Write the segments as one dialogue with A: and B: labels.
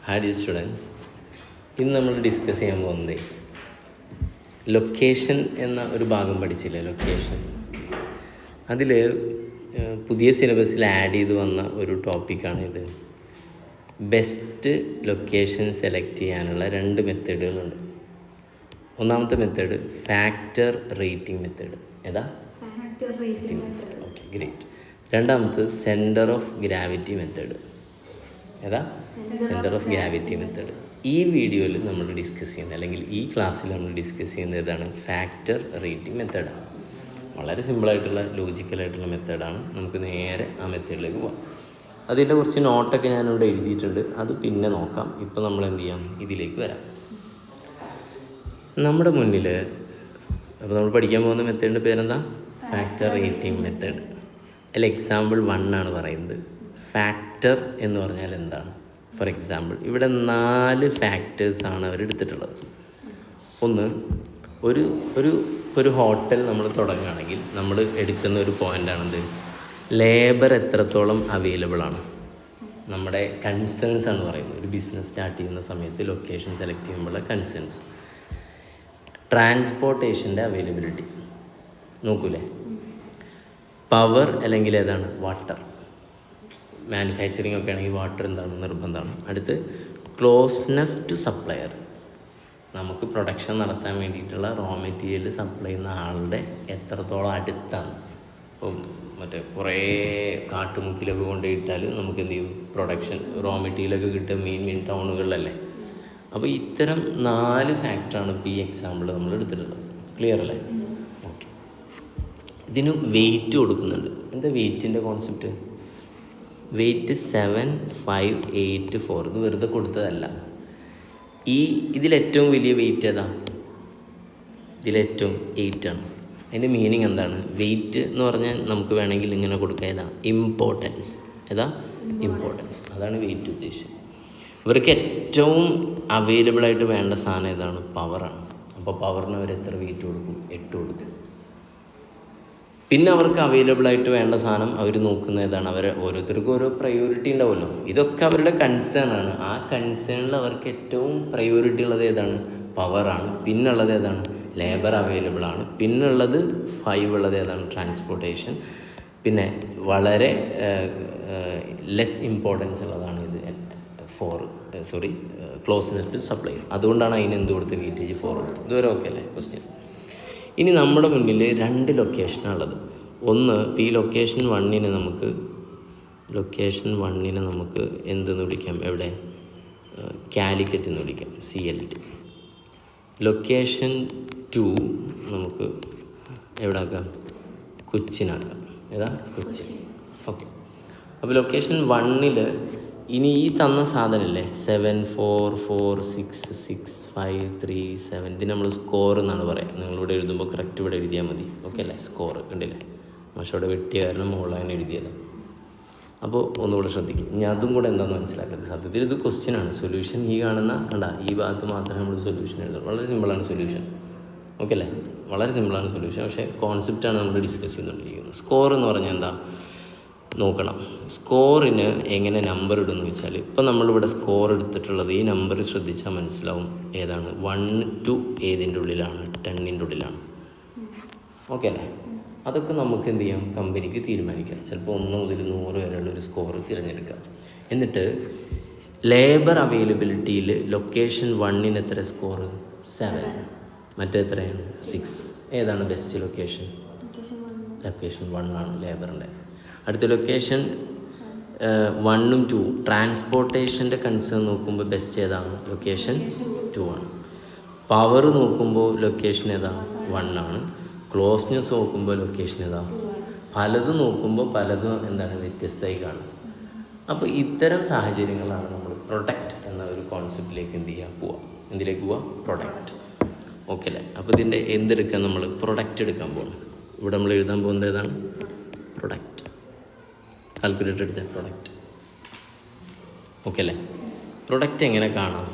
A: Hi dear students, ഇന്ന് നമ്മൾ discuss ചെയ്യാൻ പോകുന്നത് ലൊക്കേഷൻ എന്ന ഒരു ഭാഗം പഠിച്ചില്ലേ. ലൊക്കേഷൻ അതിൽ പുതിയ സിലബസിൽ ആഡ് ചെയ്ത് വന്ന ഒരു ടോപ്പിക്കാണിത്. ബെസ്റ്റ് ലൊക്കേഷൻ സെലക്ട് ചെയ്യാനുള്ള 2 മെത്തേഡുകളുണ്ട്. ഒന്നാമത്തെ മെത്തേഡ് ഫാക്ടർ റേറ്റിംഗ് മെത്തേഡ്. ഏതാ? Okay, great. രണ്ടാമത് സെൻറ്റർ ഓഫ് ഗ്രാവിറ്റി മെത്തേഡ്. ഏതാ? Centre of gravity method. ഈ വീഡിയോയിൽ നമ്മൾ ഡിസ്കസ് ചെയ്യുന്നത്, അല്ലെങ്കിൽ ഈ ക്ലാസ്സിൽ നമ്മൾ ഡിസ്കസ് ചെയ്യുന്നത് ഏതാണ്? ഫാക്ടർ റേറ്റിംഗ് മെത്തേഡാണ്. വളരെ സിമ്പിളായിട്ടുള്ള ലോജിക്കലായിട്ടുള്ള മെത്തേഡാണ്. നമുക്ക് നേരെ ആ മെത്തേഡിലേക്ക് പോകാം. അതിൻ്റെ കുറച്ച് നോട്ടൊക്കെ ഞാനിവിടെ എഴുതിയിട്ടുണ്ട്, അത് പിന്നെ നോക്കാം. ഇപ്പോൾ നമ്മൾ എന്ത് ചെയ്യാം, ഇതിലേക്ക് വരാം. നമ്മുടെ മുന്നിൽ അപ്പോൾ നമ്മൾ പഠിക്കാൻ പോകുന്ന മെത്തേഡിൻ്റെ പേരെന്താ? Factor rating method. അതിൽ എക്സാമ്പിൾ 1 ആണ് പറയുന്നത്. ഫാക്ടർ എന്ന് പറഞ്ഞാൽ എന്താണ്? ഫോർ എക്സാമ്പിൾ ഇവിടെ 4 ഫാക്ടേഴ്സാണ് അവർ എടുത്തിട്ടുള്ളത്. ഒന്ന്, ഒരു ഹോട്ടൽ നമ്മൾ തുടങ്ങുകയാണെങ്കിൽ നമ്മൾ എടുക്കുന്ന ഒരു പോയിൻ്റാണെന്ത്? ലേബർ എത്രത്തോളം അവൈലബിൾ ആണ്. നമ്മുടെ കൺസേൺസ് ആണ് പറയുന്നത്. ഒരു ബിസിനസ് സ്റ്റാർട്ട് ചെയ്യുന്ന സമയത്ത് ലൊക്കേഷൻ സെലക്ട് ചെയ്യുമ്പോഴുള്ള കൺസേൺസ്. ട്രാൻസ്പോർട്ടേഷൻ്റെ അവൈലബിലിറ്റി നോക്കൂലേ. പവർ അല്ലെങ്കിൽ ഏതാണ്? വാട്ടർ. മാനുഫാക്ചറിങ് ഒക്കെ ആണെങ്കിൽ വാട്ടർ എന്താണ്? നിർബന്ധമാണ്. അടുത്ത് ക്ലോസ്നെസ് ടു സപ്ലയർ. നമുക്ക് പ്രൊഡക്ഷൻ നടത്താൻ വേണ്ടിയിട്ടുള്ള റോ മെറ്റീരിയൽ സപ്ലൈ ചെയ്യുന്ന ആളുടെ എത്രത്തോളം അടുത്താണ്. ഇപ്പം മറ്റേ കുറേ കാട്ടുമുക്കിലൊക്കെ കൊണ്ടുപോയിട്ടാൽ നമുക്ക് എന്ത് ചെയ്യും? പ്രൊഡക്ഷൻ റോ മെറ്റീരിയലൊക്കെ കിട്ടുക മെയിൻ ടൗണുകളിലല്ലേ. അപ്പോൾ ഇത്തരം 4 ഫാക്ടറാണ് ഇപ്പോൾ ഈ എക്സാമ്പിൾ നമ്മൾ എടുത്തിട്ടുള്ളത്. ക്ലിയർ അല്ലേ? ഓക്കെ. ഇതിന് വെയിറ്റ് കൊടുക്കുന്നുണ്ട്. എന്താ വെയിറ്റിൻ്റെ കോൺസെപ്റ്റ്? വെയിറ്റ് 7, 5, 8, 4. ഇത് വെറുതെ കൊടുത്തതല്ല. ഇതിലേറ്റവും വലിയ വെയിറ്റ് ഏതാ? ഇതിലേറ്റവും 8 ആണ്. അതിൻ്റെ മീനിങ് എന്താണ്? വെയിറ്റ് എന്ന് പറഞ്ഞാൽ നമുക്ക് വേണമെങ്കിൽ ഇങ്ങനെ കൊടുക്കുക. ഏതാ? ഇമ്പോർട്ടൻസ്. ഏതാ? ഇമ്പോർട്ടൻസ്. അതാണ് വെയിറ്റ് ഉദ്ദേശിച്ചത്. ഇവർക്ക് ഏറ്റവും അവൈലബിളായിട്ട് വേണ്ട സാധനം ഏതാണ്? പവറാണ്. അപ്പോൾ പവറിന് അവർ എത്ര വെയിറ്റ് കൊടുക്കും? 8 കൊടുക്കും. പിന്നെ അവർക്ക് അവൈലബിളായിട്ട് വേണ്ട സാധനം അവർ നോക്കുന്ന ഏതാണ്? ഓരോരുത്തർക്കും ഓരോ പ്രയോറിറ്റി ഉണ്ടാവുമല്ലോ. ഇതൊക്കെ അവരുടെ കൺസേൺ ആണ്. ആ കൺസേണിൽ അവർക്ക് ഏറ്റവും പ്രയോറിറ്റി ഉള്ളത് ഏതാണ്? പവറാണ്. പിന്നുള്ളത് ഏതാണ്? ലേബർ അവൈലബിൾ ആണ്. പിന്നുള്ളത് 5 ഉള്ളത് ഏതാണ്? ട്രാൻസ്പോർട്ടേഷൻ. പിന്നെ വളരെ ലെസ് ഇമ്പോർട്ടൻസ് ഉള്ളതാണ് ഇത് 4 ക്ലോസ്നെസ് ടു സപ്ലൈ. അതുകൊണ്ടാണ് അതിന് എന്ത് കൊടുത്ത്? വെയിറ്റേജ് 4 കൊടുത്ത്. ഇതുവരെ ഓക്കെ അല്ലേ ക്വസ്റ്റ്യൻ? ഇനി നമ്മുടെ മുന്നിൽ 2 ലൊക്കേഷനാണുള്ളത്. ഒന്ന്, ഈ ലൊക്കേഷൻ 1നെ നമുക്ക് എന്തെന്ന് വിളിക്കാം? എവിടെ? കാലിക്കറ്റ് എന്ന് വിളിക്കാം, CLT. ലൊക്കേഷൻ 2 നമുക്ക് എവിടെ ആക്കാം? കൊച്ചിനാക്കാം. ഏതാ? കൊച്ചിൻ. ഓക്കെ. അപ്പോൾ ലൊക്കേഷൻ 1ൽ ഇനി ഈ തന്ന സാധനമല്ലേ 7, 4, 4, 6, 6, 5, 3, 7. ഇതിന് നമ്മൾ സ്കോർ എന്നാണ് പറയുക. നിങ്ങളിവിടെ എഴുതുമ്പോൾ കറക്റ്റ് ഇവിടെ എഴുതിയാൽ മതി. ഓക്കെ അല്ലേ? സ്കോർ കണ്ടില്ലേ? പക്ഷേ വെട്ടിയ കാരണം മുകളിലാണ് എഴുതിയത്. അപ്പോൾ ഒന്നുകൂടെ ശ്രദ്ധിക്കും. ഇനി അതും കൂടെ എന്താണെന്ന് മനസ്സിലാക്കുന്നത്. സത്യത്തിൽ ഇത് ക്വസ്റ്റ്യനാണ്. സൊല്യൂഷൻ ഈ കാണുന്ന ഈ ഭാഗത്ത് മാത്രമേ നമ്മൾ സൊല്യൂഷൻ എഴുതുള്ളൂ. വളരെ സിമ്പിളാണ് സൊല്യൂഷൻ. ഓക്കെ അല്ലേ? വളരെ സിമ്പിളാണ് സൊല്യൂഷൻ. പക്ഷേ കോൺസെപ്റ്റാണ് നമ്മൾ ഡിസ്കസ് ചെയ്തുകൊണ്ടിരിക്കുന്നത്. സ്കോർ എന്ന് പറഞ്ഞാൽ എന്താ നോക്കണം. സ്കോറിന് എങ്ങനെ നമ്പർ ഇടുമെന്ന് വെച്ചാൽ, ഇപ്പം നമ്മളിവിടെ സ്കോർ എടുത്തിട്ടുള്ളത് ഈ നമ്പർ ശ്രദ്ധിച്ചാൽ മനസ്സിലാവും ഏതാണ്. 1 to ഏതിൻ്റെ ഉള്ളിലാണ്? 10ൻ്റെ ഉള്ളിലാണ്. ഓക്കെ അല്ലേ? അതൊക്കെ നമുക്ക് എന്ത് ചെയ്യാം? കമ്പനിക്ക് തീരുമാനിക്കാം. ചിലപ്പോൾ 1 മുതൽ 100 വരെയുള്ള ഒരു സ്കോർ തിരഞ്ഞെടുക്കാം. എന്നിട്ട് ലേബർ അവൈലബിലിറ്റിയിൽ ലൊക്കേഷൻ 1ന് എത്ര സ്കോർ? 7. മറ്റെത്രയാണ്? 6. ഏതാണ് ബെസ്റ്റ് ലൊക്കേഷൻ? ലൊക്കേഷൻ 1 ആണ് ലേബറിൻ്റെ. അടുത്ത ലൊക്കേഷൻ 1ഉം 2. ട്രാൻസ്പോർട്ടേഷൻ്റെ കൺസേൺ നോക്കുമ്പോൾ ബെസ്റ്റ് ഏതാണ്? ലൊക്കേഷൻ 2 ആണ്. പവർ നോക്കുമ്പോൾ ലൊക്കേഷൻ ഏതാണ്? 1 ആണ്. ക്ലോസ്നെസ് നോക്കുമ്പോൾ ലൊക്കേഷൻ ഏതാണ്? പലതും നോക്കുമ്പോൾ പലതും എന്താണ്? വ്യത്യസ്തമായി കാണും. അപ്പോൾ ഇത്തരം സാഹചര്യങ്ങളാണ് നമ്മൾ പ്രൊഡക്റ്റ് എന്ന ഒരു കോൺസെപ്റ്റിലേക്ക് എന്തിലേക്ക് പോവാം? പ്രൊഡക്റ്റ്. ഓക്കെ അല്ലേ? അപ്പോൾ ഇതിൻ്റെ എന്തെടുക്കാൻ? നമ്മൾ പ്രൊഡക്റ്റ് എടുക്കാൻ പോകണം. ഇവിടെ നമ്മൾ എഴുതാൻ പോകുന്നത് ഏതാണ്? പ്രൊഡക്റ്റ്. കാൽക്കുലേറ്റർ എടുത്ത പ്രൊഡക്റ്റ്. ഓക്കെ അല്ലേ? പ്രൊഡക്റ്റ് എങ്ങനെ കാണാം?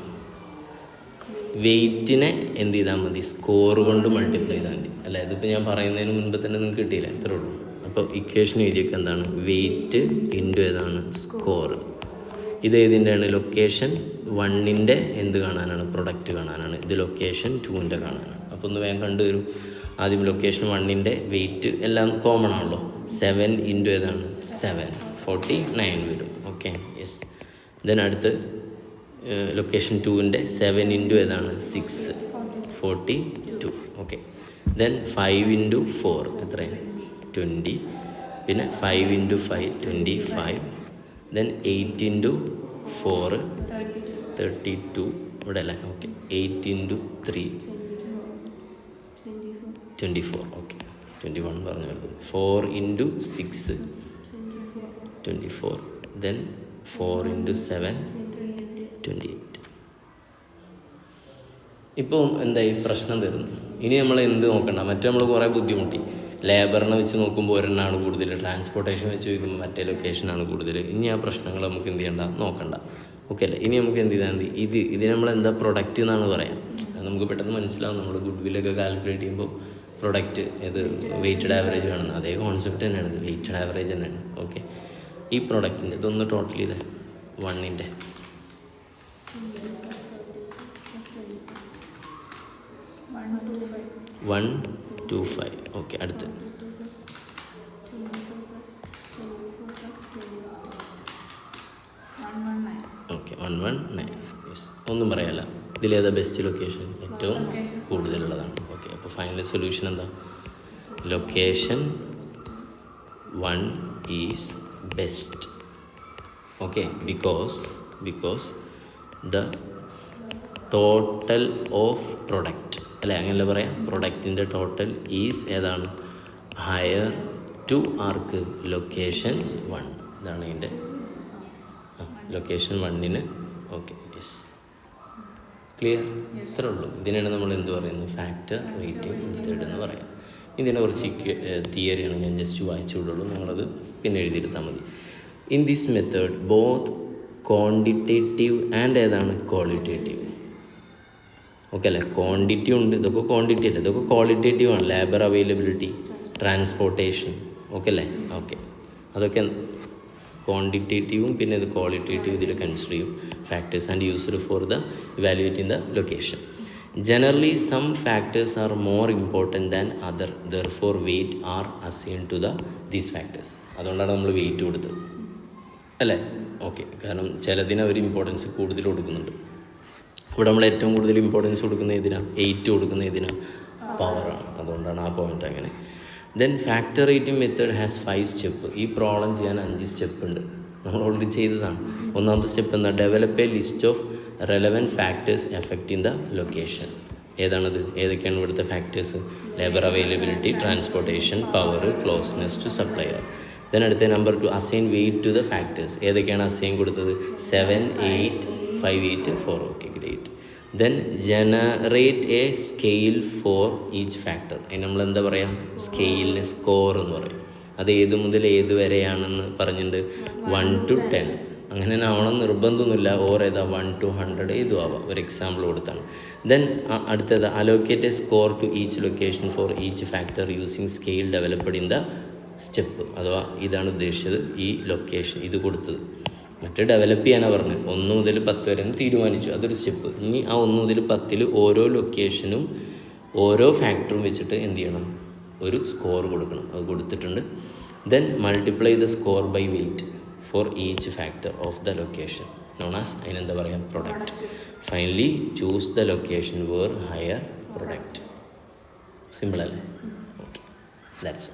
A: വെയിറ്റിനെ എന്ത് ചെയ്താൽ മതി? സ്കോർ കൊണ്ട് മൾട്ടിപ്ലൈ ചെയ്താൽ മതി അല്ലേ? ഇതിപ്പോൾ ഞാൻ പറയുന്നതിന് മുൻപ് തന്നെ നിങ്ങൾക്ക് കിട്ടിയില്ല, എത്രേ ഉള്ളൂ. അപ്പോൾ ഇക്വേഷൻ എഴുതിയൊക്കെ എന്താണ്? വെയിറ്റ് ഇൻറ്റു ഏതാണ്? സ്കോർ. ഇത് ഏതിൻ്റെയാണ്? ലൊക്കേഷൻ 1ൻ്റെ എന്ത് കാണാനാണ്? പ്രൊഡക്റ്റ് കാണാനാണ്. ഇത് ലൊക്കേഷൻ 2ൻ്റെ കാണാനാണ്. അപ്പോൾ ഒന്ന് വേഗം കണ്ടുവരും. ആദ്യം ലൊക്കേഷൻ 1ൻ്റെ വെയിറ്റ് എല്ലാം കോമൺ ആണല്ലോ. 7 ഇൻറ്റു ഏതാണ്? 7, 49 വരും. Okay, yes. ദെൻ അടുത്ത് ലൊക്കേഷൻ 2ൻ്റെ 7 ഇൻറ്റു ഏതാണ്? 6, 42. ഓക്കെ. ദെൻ 5 ഇൻറ്റു 4 എത്രയാണ്? 20. പിന്നെ 5 ഇൻറ്റു 5 25. ദെൻ 8 ഇൻറ്റു 4 32 ഇവിടെ അല്ലേ? ഓക്കെ. 8 ഇൻറ്റു 3 24. ഓക്കെ, 21 പറഞ്ഞു വരുന്നത്. 4 ഇൻറ്റു 6 24. Then 4 into 7 28. ഇപ്പോൾ എന്തായി? പ്രശ്നം തരുന്നു. ഇനി നമ്മൾ എന്ത് നോക്കണ്ട? മറ്റേ നമ്മൾ കുറേ ബുദ്ധിമുട്ടി. ലേബറിനെ വെച്ച് നോക്കുമ്പോൾ ഒരെണ്ണമാണ് കൂടുതൽ, ട്രാൻസ്പോർട്ടേഷൻ വെച്ച് നോക്കുമ്പോൾ മറ്റേ ലൊക്കേഷനാണ് കൂടുതൽ. ഇനി ആ പ്രശ്നങ്ങൾ നമുക്ക് എന്ത് ചെയ്യണ്ട? നോക്കണ്ട. ഓക്കെ അല്ലേ? ഇനി നമുക്ക് എന്ത് ചെയ്താൽ മതി? ഇത് നമ്മൾ എന്താ പ്രൊഡക്റ്റ് എന്നാണ് പറയാം. നമുക്ക് പെട്ടെന്ന് മനസ്സിലാവും. നമ്മൾ ഗുഡ് വില്ലൊക്കെ കാൽക്കുലേറ്റ് ചെയ്യുമ്പോൾ പ്രൊഡക്റ്റ് ഇത് വെയ്റ്റഡ് ആവറേജ് കാണുന്നത് അതേ കോൺസെപ്റ്റ് തന്നെയാണ്. ഇത് വെയ്റ്റഡ് ആവറേജ് തന്നെയാണ്. ഓക്കെ, ഈ പ്രൊഡക്റ്റിൻ്റെ ഇതൊന്ന് ടോട്ടൽ ചെയ്തേ. 1ൻ്റെ 125. ഓക്കെ, അടുത്ത് 119. യെസ്, ഒന്നും പറയാല്ല. ഇതിലേതാ ബെസ്റ്റ് ലൊക്കേഷൻ? ഏറ്റവും കൂടുതലുള്ളതാണ്. ഓക്കെ, അപ്പോൾ ഫൈനൽ സൊല്യൂഷൻ എന്താ? Location 1 is best. Okay, because the total of product അല്ലേ? അങ്ങനെയല്ല പറയാം. പ്രൊഡക്റ്റിൻ്റെ ടോട്ടൽ ഈസ് ഏതാണ്? ഹയർ ടു ആർക്ക്? ലൊക്കേഷൻ 1. ഇതാണ് അതിൻ്റെ ലൊക്കേഷൻ 1ന്. Okay, yes, clear? ഇത്രേ ഉള്ളൂ. ഇതിനാണ് നമ്മൾ എന്ത് പറയുന്നത്? ഫാക്ടർ റേറ്റിംഗ് മെത്തേഡ് എന്ന് പറയാം. ഇതിനെ കുറച്ച് തിയറിയാണ് ഞാൻ ജസ്റ്റ് വായിച്ചു വിടുള്ളൂ. നിങ്ങളത് പിന്നെ എഴുതിയെടുത്താൽ മതി. In this method both quantitative and ഏതാണ്? ക്വാളിറ്റേറ്റീവ്. ഓക്കെ അല്ലേ? ക്വാണ്ടിറ്റി ഉണ്ട്, ഇതൊക്കെ ക്വാണ്ടിറ്റി അല്ലേ, ഇതൊക്കെ ക്വാളിറ്റേറ്റീവ് ആണ്. ലേബർ അവൈലബിലിറ്റി, ട്രാൻസ്പോർട്ടേഷൻ, ഓക്കെ അല്ലേ? ഓക്കെ, അതൊക്കെ ക്വാണ്ടിറ്റേറ്റീവും പിന്നെ ഇത് ക്വാളിറ്റേറ്റീവ് ഇതിൽ കൺസിഡർ ചെയ്യും. Factors and used for the evaluating the location. Generally some factors are more important than other, therefore weight are assigned to these factors. അതുകൊണ്ടാണ് നമ്മൾ വെയിറ്റ് കൊടുത്തത് അല്ലേ? ഓക്കെ, കാരണം ചിലതിന് അവർ ഇമ്പോർട്ടൻസ് കൂടുതൽ കൊടുക്കുന്നുണ്ട്. ഇവിടെ നമ്മൾ ഏറ്റവും കൂടുതൽ ഇമ്പോർട്ടൻസ് കൊടുക്കുന്ന ഏതിനാണ്? 8 കൊടുക്കുന്ന ഏതിനാണ്? പവറാണ്. അതുകൊണ്ടാണ് ആ പോയിൻ്റ് അങ്ങനെ. Then factor rating method has 5 step. ഈ പ്രോബ്ലം ചെയ്യാൻ 5 സ്റ്റെപ്പ് ഉണ്ട്. നമ്മൾ ഓൾറെഡി ചെയ്തതാണ്. ഒന്നാമത്തെ സ്റ്റെപ്പ് എന്താ? Develop a list of relevant factors affecting the location. ഏതാണത്? ഏതൊക്കെയാണ് ഇവിടുത്തെ factors? Labour availability, transportation, power, closeness to supplier. Then അടുത്ത number 2, assign weight to the factors. ഏതൊക്കെയാണ് അസൈൻ കൊടുത്തത്? 7, 8, 5, 8, 4. Okay, great. Then generate a scale for each factor. അതിന് നമ്മൾ എന്താ പറയുക? സ്കെയിലിന് സ്കോർ എന്ന് പറയും. അത് ഏത് മുതൽ ഏത് വരെയാണെന്ന് പറഞ്ഞിട്ടുണ്ട്. 1 to 10 അങ്ങനെ ആവണം നിർബന്ധമൊന്നുമില്ല. ഓർ ഏതാ? 1 to 100 ഏതും ആവാം. ഒരു എക്സാമ്പിൾ കൊടുത്താണ്. ദെൻ അടുത്തത് allocate A score to each location four each factor using scale developed in the step. അഥവാ ഇതാണ് ഉദ്ദേശിച്ചത് ഈ ലൊക്കേഷൻ ഇത് കൊടുത്തത്. മറ്റേ ഡെവലപ്പ് ചെയ്യാനാണ് പറഞ്ഞത്. 1 മുതൽ 10 വരെ എന്ന് തീരുമാനിച്ചു, അതൊരു സ്റ്റെപ്പ്. ഇനി ആ 1 മുതൽ 10 ഓരോ ലൊക്കേഷനും ഓരോ ഫാക്ടറും വെച്ചിട്ട് എന്ത് ചെയ്യണം? ഒരു സ്കോർ കൊടുക്കണം. അത് കൊടുത്തിട്ടുണ്ട്. Then multiply the score by weight for each factor of the location known as അതിനെന്താ പറയുക? Product. Finally choose the location where higher product. Simple അല്ലേ? Okay, that's